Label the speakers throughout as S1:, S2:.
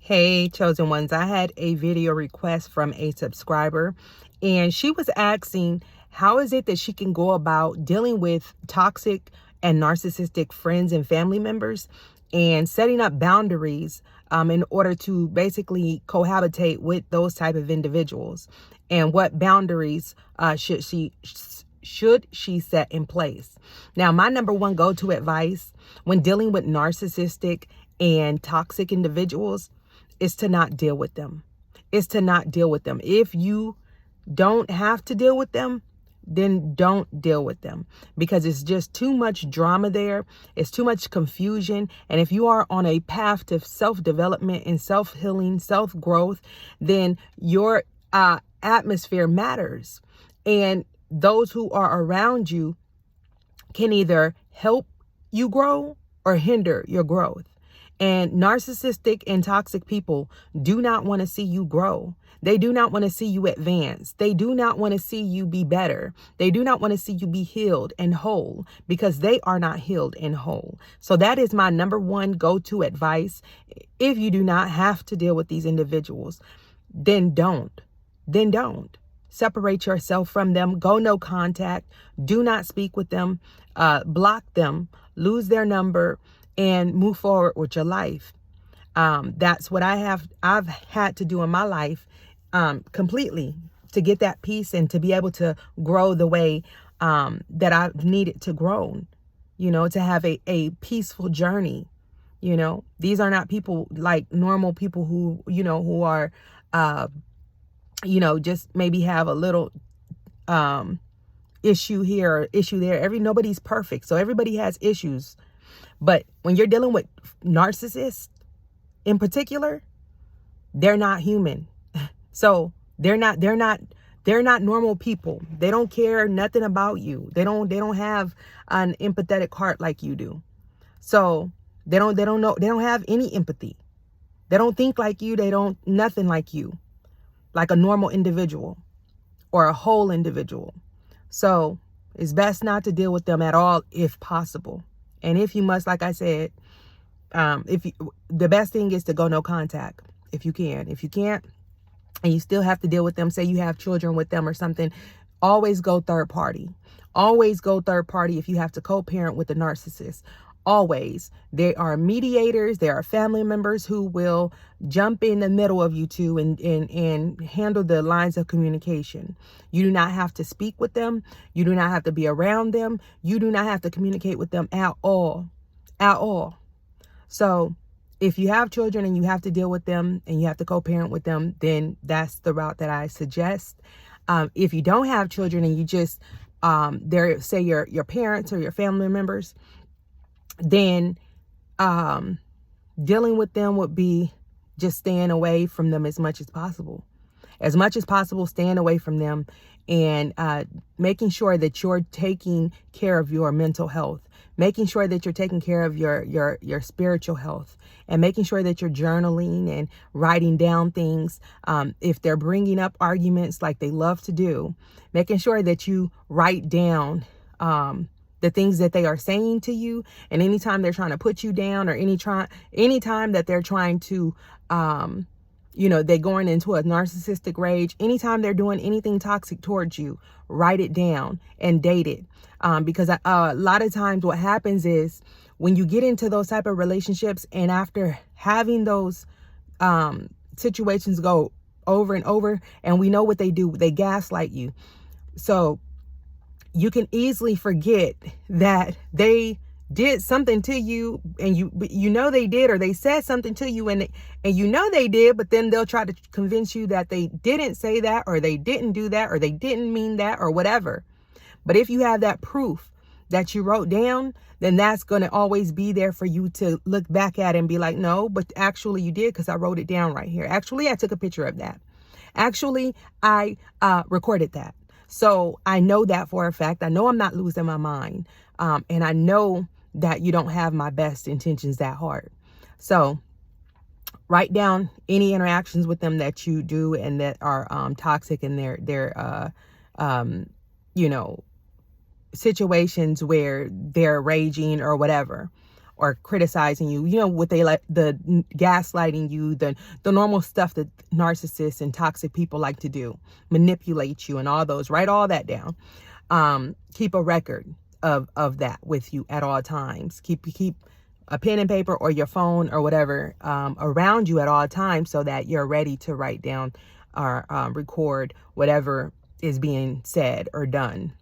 S1: Hey, chosen ones. I had a video request from a subscriber, and she was asking how is it that she can go about dealing with toxic and narcissistic friends and family members and setting up boundaries in order to basically cohabitate with those type of individuals, and what boundaries should she set in place. Now, my number one go-to advice when dealing with narcissistic and toxic individuals is to not deal with them. Is to not deal with them. If you don't have to deal with them, then don't deal with them, because it's just too much drama there. It's too much confusion. And if you are on a path to self-development and self-healing, self-growth, then your atmosphere matters. And those who are around you can either help you grow or hinder your growth. And narcissistic and toxic people do not want to see you grow. They do not want to see you advance. They do not want to see you be better. They do not want to see you be healed and whole, because they are not healed and whole. So that is my number one go-to advice. If you do not have to deal with these individuals, then don't. Then don't. Separate yourself from them. Go no contact. Do not speak with them. Block them. Lose their number. And move forward with your life. That's what I've had to do in my life completely, to get that peace and to be able to grow the way that I've needed to grow, to have a peaceful journey. These are not people like normal people who are, just maybe have a little issue here or issue there. Nobody's perfect. So everybody has issues. But when you're dealing with narcissists in particular, they're not human. So they're not normal people. They don't care nothing about you. They don't have an empathetic heart like you do. So they don't have any empathy. They don't think like you. They don't nothing like you, like a normal individual or a whole individual. So it's best not to deal with them at all if possible. And if you must, like I said, the best thing is to go no contact if you can. If you can't, and you still have to deal with them, say you have children with them or something, always go third party. Always go third party if you have to co-parent with a narcissist. Always. There are mediators, there are family members who will jump in the middle of you two and handle the lines of communication. You do not have to speak with them. You do not have to be around them. You do not have to communicate with them at all. At all. So if you have children and you have to deal with them and you have to co-parent with them, then that's the route that I suggest. If you don't have children and you just, say your parents or your family members, then dealing with them would be just staying away from them as much as possible. As much as possible, staying away from them and making sure that you're taking care of your mental health, making sure that you're taking care of your spiritual health, and making sure that you're journaling and writing down things. If they're bringing up arguments like they love to do, making sure that you write down the things that they are saying to you. And anytime they're trying to put you down, or anytime that they're trying to, they're going into a narcissistic rage, anytime they're doing anything toxic towards you, write it down and date it. Because a lot of times what happens is when you get into those type of relationships, and after having those situations go over and over, and we know what they do, they gaslight you. So you can easily forget that they did something to you, and you know they did, or they said something to you, and they did, but then they'll try to convince you that they didn't say that, or they didn't do that, or they didn't mean that, or whatever. But if you have that proof that you wrote down, then that's going to always be there for you to look back at and be like, no, but actually you did, because I wrote it down right here. Actually, I took a picture of that. Actually, I recorded that. So I know that for a fact. I know I'm not losing my mind. And I know that you don't have my best intentions at heart. So write down any interactions with them that you do and that are toxic, and their situations where they're raging or whatever. or criticizing you, you know, what they like, the gaslighting you, the normal stuff that narcissists and toxic people like to do, manipulate you and all those. Write all that down. Keep a record of that with you at all times. Keep a pen and paper or your phone or whatever around you at all times, so that you're ready to write down or record whatever is being said or done.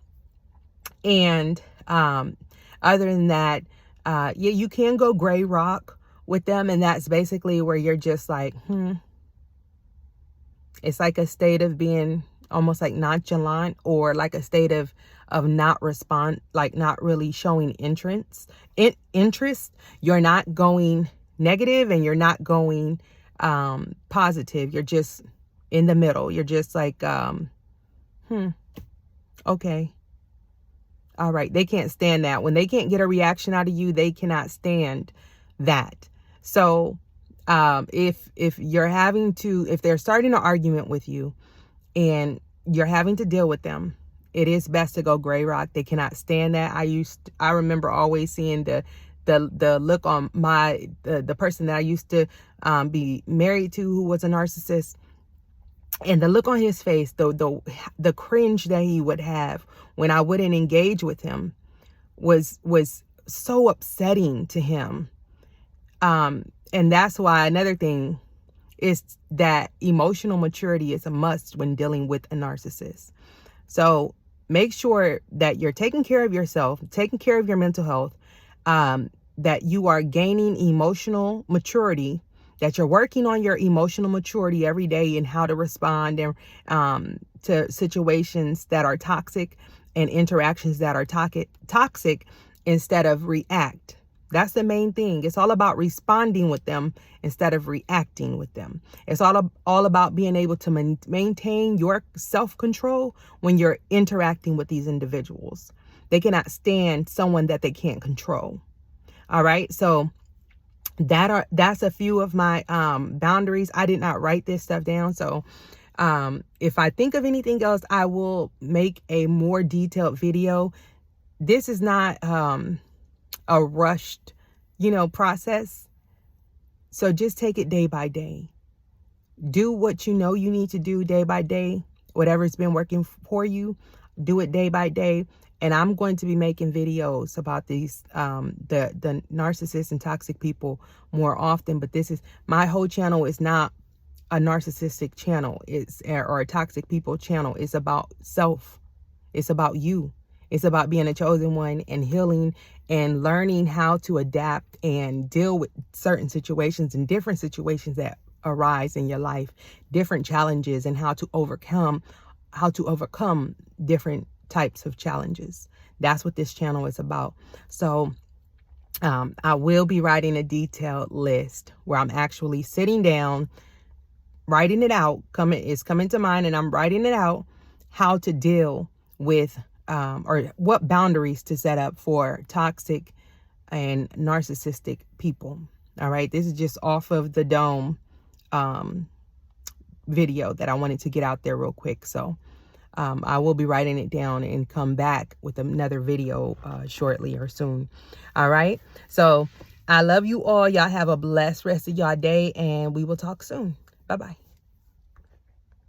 S1: And other than that, yeah, you can go gray rock with them, and that's basically where you're just like, It's like a state of being almost like nonchalant, or like a state of not respond, like not really showing interest. You're not going negative and you're not going positive. You're just in the middle. You're just like, okay. All right. They can't stand that. When they can't get a reaction out of you, they cannot stand that. So if they're starting an argument with you and you're having to deal with them, it is best to go gray rock. They cannot stand that. I remember always seeing the look on the person that I used to be married to, who was a narcissist, and the look on his face, the cringe that he would have when I wouldn't engage with him was so upsetting to him. And that's why another thing is that emotional maturity is a must when dealing with a narcissist. So make sure that you're taking care of yourself, taking care of your mental health, that you are gaining emotional maturity, that you're working on your emotional maturity every day and how to respond to situations that are toxic and interactions that are toxic instead of react. That's the main thing. It's all about responding with them instead of reacting with them. It's all about being able to maintain your self-control when you're interacting with these individuals. They cannot stand someone that they can't control. All right. So that's a few of my boundaries. I did not write this stuff down. So if I think of anything else, I will make a more detailed video. This is not a rushed, process. So just take it day by day. Do what you know you need to do day by day. Whatever's been working for you, do it day by day. And I'm going to be making videos about these, the narcissists and toxic people more often. But my whole channel is not a narcissistic channel. Or a toxic people channel. It's about self. It's about you. It's about being a chosen one and healing and learning how to adapt and deal with certain situations and different situations that arise in your life, different challenges, and how to overcome different types of challenges. That's what this channel is about. So I will be writing a detailed list where I'm actually sitting down, writing it out. It's coming to mind, and I'm writing it out, how to deal with or what boundaries to set up for toxic and narcissistic people. All right. This is just off of the dome video that I wanted to get out there real quick. So I will be writing it down and come back with another video shortly or soon. All right. So I love you all. Y'all have a blessed rest of y'all day, and we will talk soon. Bye-bye.